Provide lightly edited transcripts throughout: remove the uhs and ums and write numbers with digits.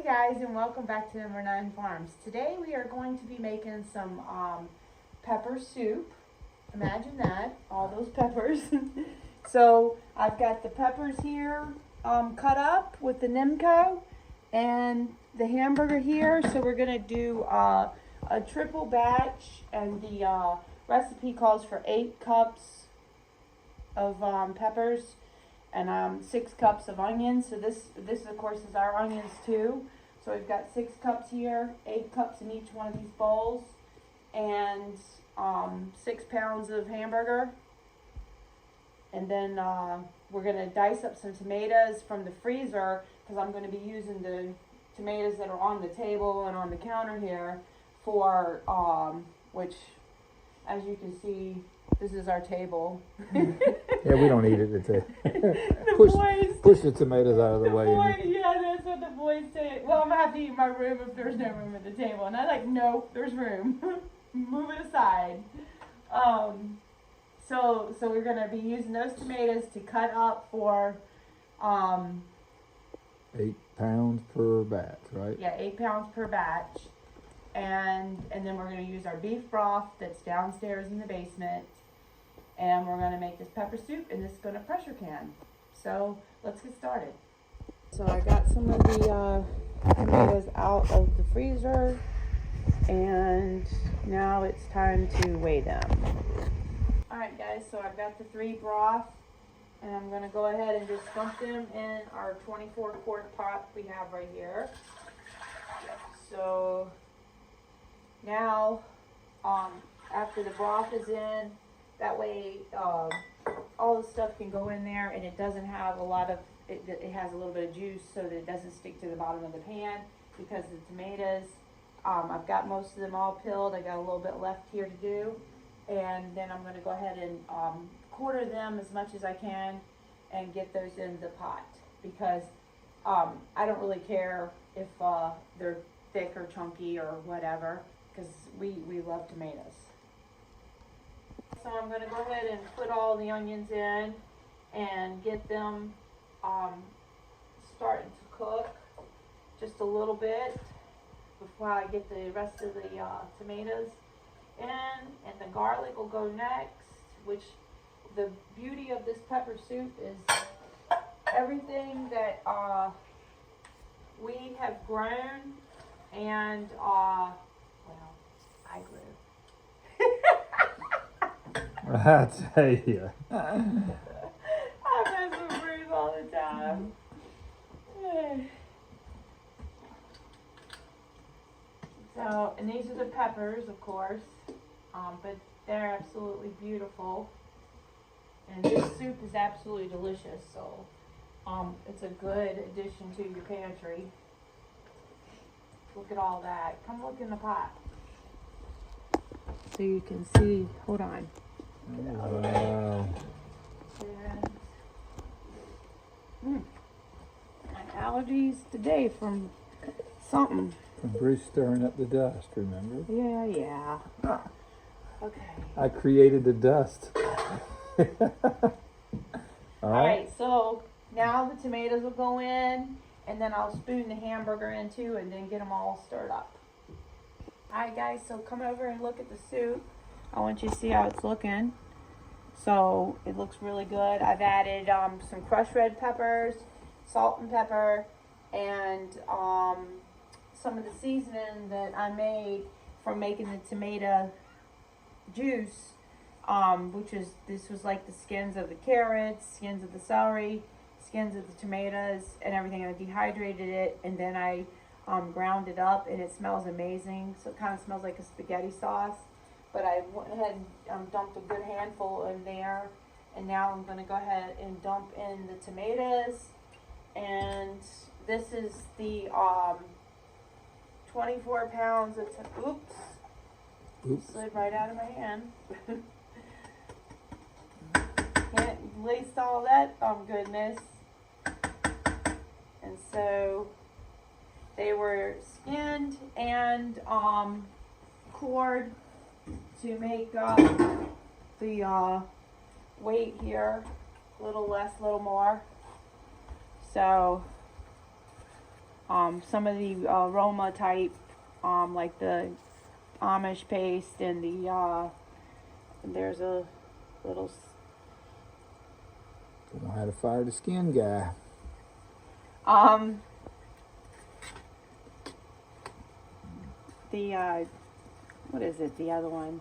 guys, and welcome back to Number 9 Farms. Today we are going to be making some pepper soup. Imagine that, all those peppers. So I've got the peppers here cut up with the Nimco and the hamburger here. So we're going to do a triple batch, and the recipe calls for 8 cups of peppers and 6 cups of onions. So this of course is our onions too. So we've got 6 cups here, 8 cups in each one of these bowls, and 6 pounds of hamburger. And then we're gonna dice up some tomatoes from the freezer, because I'm gonna be using the tomatoes that are on the table and on the counter here for which, as you can see, this is our table. Yeah, we don't eat it today. boys, push the tomatoes out of the way. Yeah, that's what the boys say. Well, I'm gonna have to eat in my room if there's no room at the table. And I'm like, nope, there's room. Move it aside. So we're gonna be using those tomatoes to cut up for 8 pounds per batch, right? Yeah, 8 pounds per batch. And then we're gonna use our beef broth that's downstairs in the basement. And we're gonna make this pepper soup, and this is gonna pressure can. So let's get started. So I got some of the tomatoes out of the freezer, and now it's time to weigh them. Alright guys, so I've got the 3 broth, and I'm gonna go ahead and just dump them in our 24-quart pot we have right here. So now, after the broth is in, that way all the stuff can go in there, and it doesn't have a lot of, it has a little bit of juice so that it doesn't stick to the bottom of the pan, because the tomatoes, I've got most of them all peeled. I got a little bit left here to do, and then I'm going to go ahead and quarter them as much as I can and get those in the pot, because I don't really care if they're thick or chunky or whatever, because we love tomatoes. So I'm going to go ahead and put all the onions in and get them starting to cook just a little bit before I get the rest of the tomatoes in, and the garlic will go next, which the beauty of this pepper soup is everything that we have grown, and well, I grew. I tell you. I mess with Bruce all the time. So, and these are the peppers, of course, but they're absolutely beautiful. And this soup is absolutely delicious, so it's a good addition to your pantry. Look at all that. Come look in the pot. So you can see, hold on. Wow. My allergies today from something. From Bruce stirring up the dust, remember? Yeah. Okay. I created the dust. Alright, so now the tomatoes will go in, and then I'll spoon the hamburger in too, and then get them all stirred up. Alright guys, so come over and look at the soup. I want you to see how it's looking. So it looks really good. I've added some crushed red peppers, salt and pepper, and some of the seasoning that I made from making the tomato juice, this was like the skins of the carrots, skins of the celery, skins of the tomatoes, and everything. I dehydrated it, and then I ground it up, and it smells amazing. So it kind of smells like a spaghetti sauce. But I went ahead and dumped a good handful in there, and now I'm going to go ahead and dump in the tomatoes. And this is the 24 pounds of oops, slid right out of my hand. Can't waste all that goodness. And so they were skinned and cored to make up the weight here, a little less, a little more. So some of the Roma type, like the Amish paste and the there's a little Don't know how to fire the skin guy. the what is it? The other one,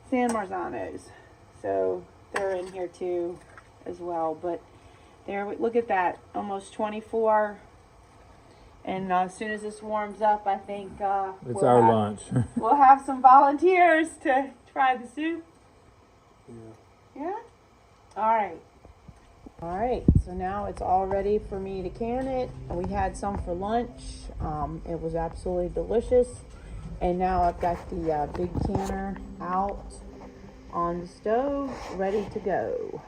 San Marzanos. So they're in here too, as well. But there, look at that, almost 24. And as soon as this warms up, I think It's our lunch. we'll have some volunteers to try the soup. Yeah? All right. All right, so now it's all ready for me to can it. We had some for lunch. It was absolutely delicious. And now I've got the big canner out on the stove, ready to go.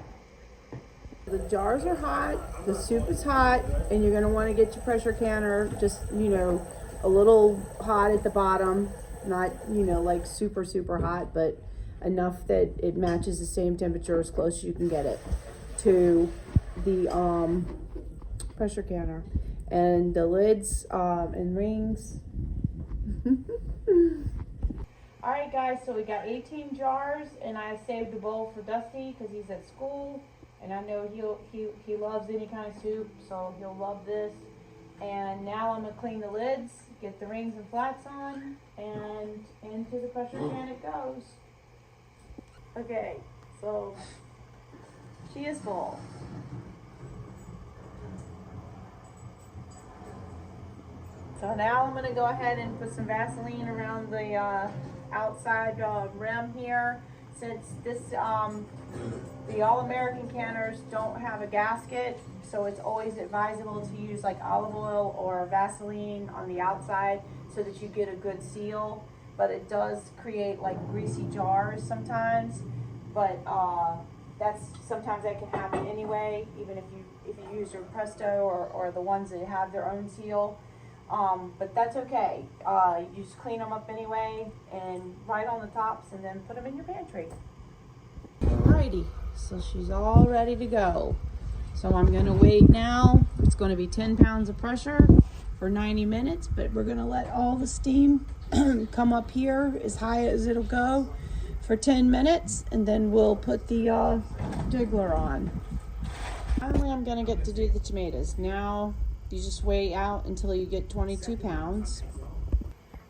The jars are hot, the soup is hot, and you're gonna wanna get your pressure canner just, a little hot at the bottom. Not, like super, super hot, but enough that it matches the same temperature as close as you can get it to the pressure canner. And the lids and rings. Alright guys, so we got 18 jars, and I saved a bowl for Dusty because he's at school, and I know he loves any kind of soup, so he'll love this. And now I'm gonna clean the lids, get the rings and flats on, and into the pressure can it goes. Okay, so she is full. So now I'm going to go ahead and put some Vaseline around the outside rim here. Since this, the All-American canners don't have a gasket, so it's always advisable to use like olive oil or Vaseline on the outside so that you get a good seal. But it does create like greasy jars sometimes. But sometimes that can happen anyway, even if you use your Presto or the ones that have their own seal. But that's okay. You just clean them up anyway and right on the tops, and then put them in your pantry. Alrighty, so she's all ready to go. So I'm gonna wait now. It's gonna be 10 pounds of pressure for 90 minutes, but we're gonna let all the steam come up here as high as it'll go for 10 minutes, and then we'll put the jiggler on. Finally, I'm gonna get to do the tomatoes. Now, you just weigh out until you get 22 pounds.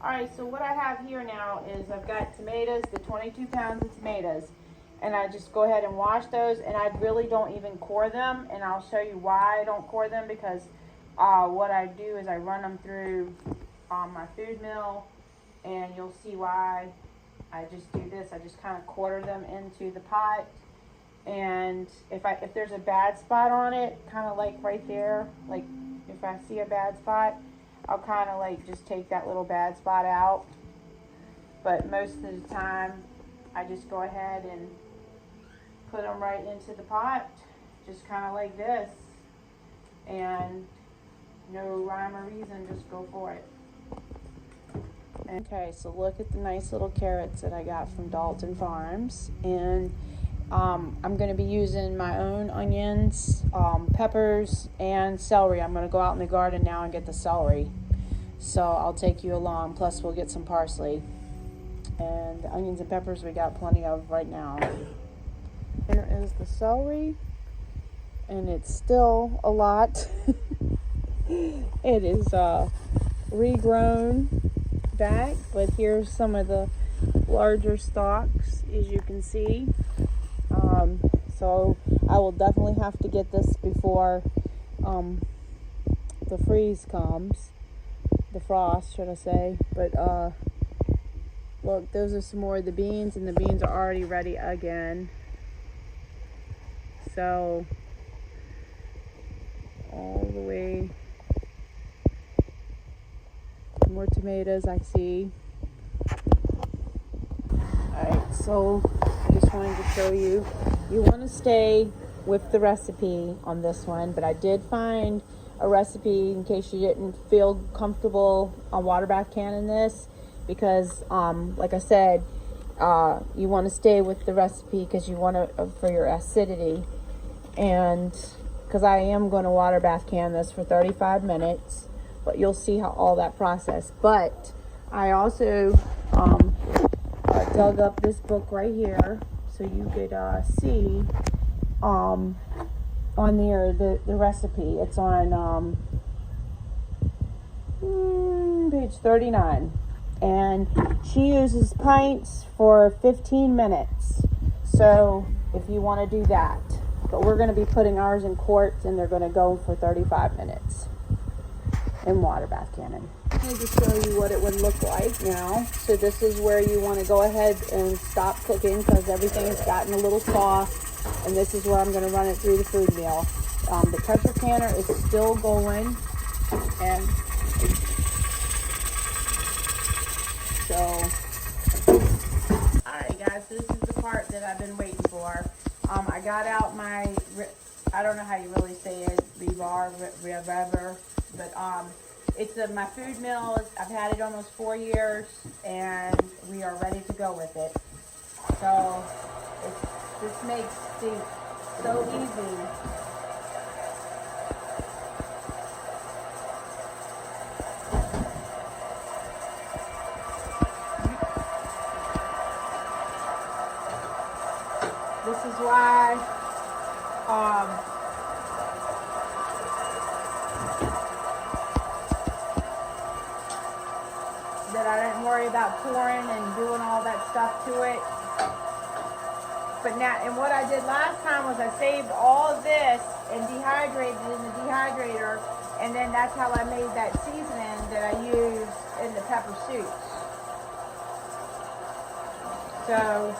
All right, so what I have here now is I've got tomatoes, the 22 pounds of tomatoes, and I just go ahead and wash those, and I really don't even core them, and I'll show you why I don't core them, because what I do is I run them through my food mill, and you'll see why I just do this. I just kind of quarter them into the pot. And if there's a bad spot on it, kind of like right there, like if I see a bad spot, I'll kind of like just take that little bad spot out. But most of the time, I just go ahead and put them right into the pot, just kind of like this. And no rhyme or reason, just go for it. Okay, so look at the nice little carrots that I got from Dalton Farms. And I'm going to be using my own onions, peppers, and celery. I'm going to go out in the garden now and get the celery. So I'll take you along, plus we'll get some parsley. And the onions and peppers we got plenty of right now. Here is the celery, and it's still a lot. It is regrown back, but here's some of the larger stalks, as you can see. So I will definitely have to get this before the freeze comes, the frost, should I say. But look, those are some more of the beans, and the beans are already ready again. So all the way, more tomatoes I see. Alright, so I just wanted to show you, you want to stay with the recipe on this one, but I did find a recipe in case you didn't feel comfortable on water bath canning this, because like I said, you want to stay with the recipe because you want to for your acidity. And because I am going to water bath can this for 35 minutes, but you'll see how all that process. But I also dug up this book right here so you could see on there the recipe. It's on page 39, and she uses pints for 15 minutes. So if you want to do that, but we're going to be putting ours in quarts, and they're going to go for 35 minutes in water bath cannon. Let me just show you what it would look like now. So this is where you want to go ahead and stop cooking because everything has gotten a little soft, and this is where I'm going to run it through the food mill. The pressure canner is still going, and so, alright guys, this is the part that I've been waiting for. I got out my, I don't know how you really say it, rever, but it's my food mill. I've had it almost 4 years, and we are ready to go with it. So, this makes things so easy. This is why that I didn't worry about pouring and doing all that stuff to it. But now, and what I did last time was I saved all of this and dehydrated it in the dehydrator, and then that's how I made that seasoning that I use in the pepper soups. So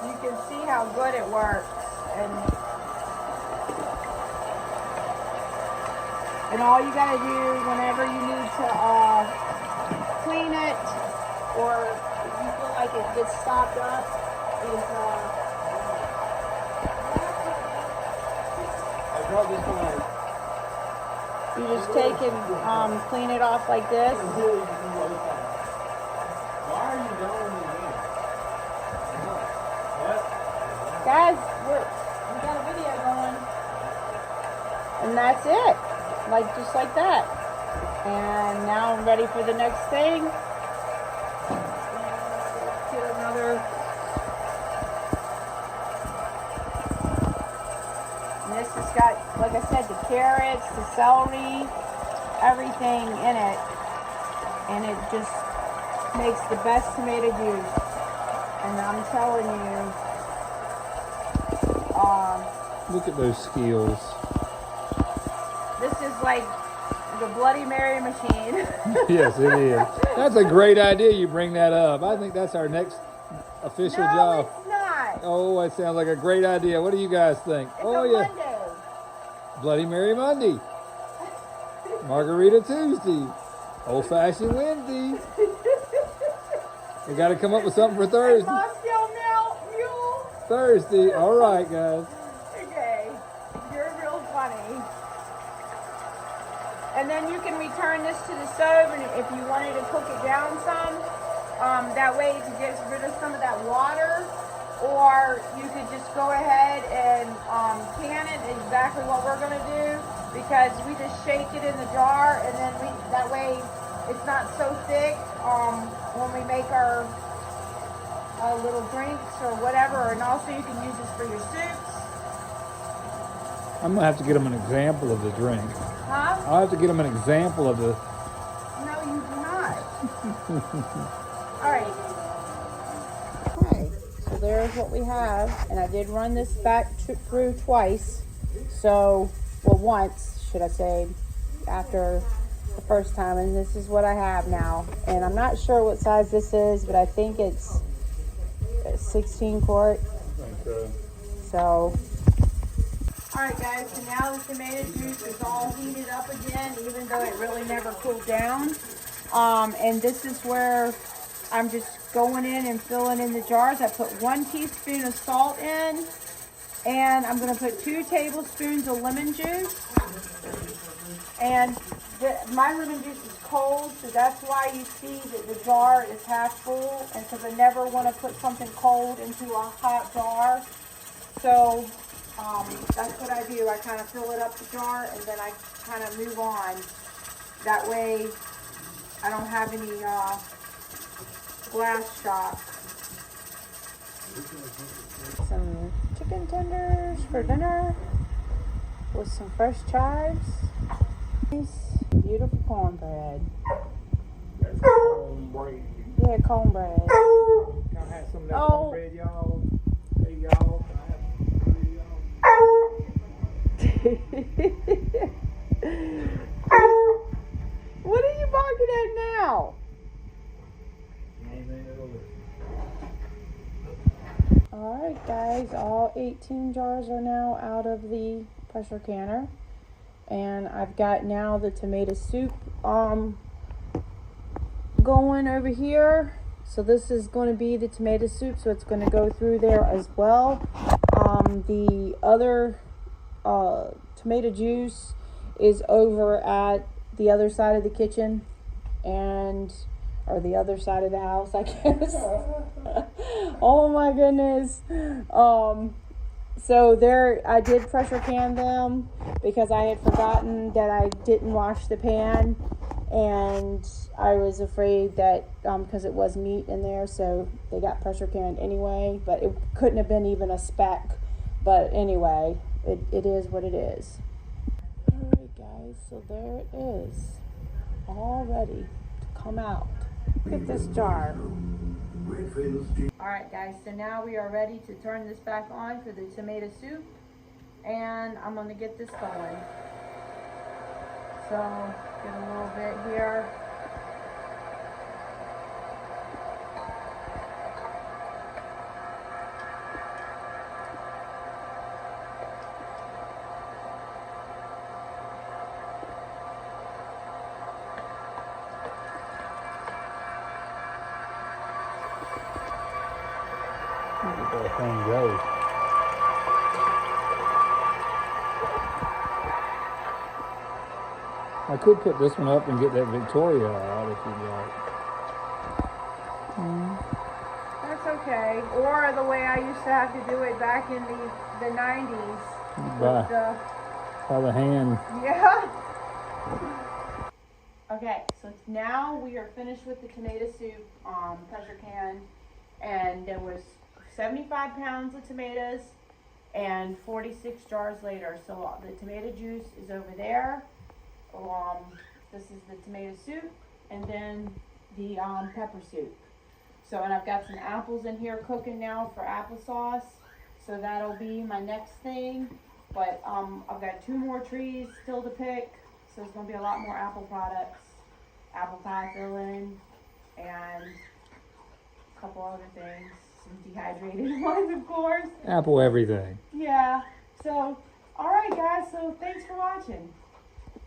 you can see how good it works, and all you gotta do whenever you need to clean it, or if you feel like it gets stopped up, is you just take and clean it off like this. Why are you going in Guys, we got a video going, and that's it, just like that. And now I'm ready for the next thing. Get another. And this has got, like I said, the carrots, the celery, everything in it, and it just makes the best tomato juice. And I'm telling you. Look at those skills. This is like the Bloody Mary machine. Yes, it is. That's a great idea you bring that up. I think that's our next official job. No, it's not. Oh, that sounds like a great idea. What do you guys think? It's a Monday. Bloody Mary Monday. Margarita Tuesday. Old Fashioned Wednesday. We got to come up with something for Thursday. Moscow Mule. Thursday. All right, guys. Okay. You're real funny. And then you can return this to the stove, and if you wanted to cook it down some, that way to get rid of some of that water, or you could just go ahead and can it, exactly what we're going to do, because we just shake it in the jar, and then that way it's not so thick when we make our little drinks or whatever. And also you can use this for your soups. I'm going to have to get them an example of the drink. Huh? I'll have to get them an example of the... No, you do not. All right. Okay, so there's what we have. And I did run this back through twice. So, well, once, should I say, after the first time. And this is what I have now. And I'm not sure what size this is, but I think it's 16 quart. So... Alright guys, so now the tomato juice is all heated up again, even though it really never cooled down. And this is where I'm just going in and filling in the jars. I put 1 teaspoon of salt in, and I'm going to put 2 tablespoons of lemon juice. And my lemon juice is cold, so that's why you see that the jar is half full, and because I never want to put something cold into a hot jar. So that's what I do. I kind of fill it up the jar, and then I kind of move on. That way I don't have any glass shock. Some chicken tenders for dinner with some fresh chives. Nice, beautiful cornbread. That's cornbread. Yeah, cornbread. Can I have some of that cornbread, y'all? Hey, y'all. Can I have some cornbread, y'all? What are you barking at now? Alright guys, all 18 jars are now out of the pressure canner. And I've got now the tomato soup going over here. So this is going to be the tomato soup, so it's going to go through there as well. The other tomato juice is over at the other side of the kitchen, or the other side of the house, I guess. Oh my goodness. So there, I did pressure can them because I had forgotten that I didn't wash the pan, and I was afraid that because it was meat in there, so they got pressure canned anyway, but it couldn't have been even a speck. But anyway, it is what it is. Alright guys, so there it is, all ready to come out. Look at this jar. Alright guys, so now we are ready to turn this back on for the tomato soup, and I'm going to get this going. So, get a little bit here. That thing goes. I could put this one up and get that Victoria out if you'd like. That's okay. Or the way I used to have to do it back in the 90s. By the hand. Yeah. Okay, so now we are finished with the tomato soup pressure can, and there was 75 pounds of tomatoes and 46 jars later. So the tomato juice is over there. This is the tomato soup, and then the pepper soup. So, and I've got some apples in here cooking now for applesauce. So that'll be my next thing. But I've got 2 more trees still to pick. So there's gonna be a lot more apple products, apple pie filling, and a couple other things. Some dehydrated ones, of course. Apple everything. Yeah. So, all right, guys. So thanks for watching.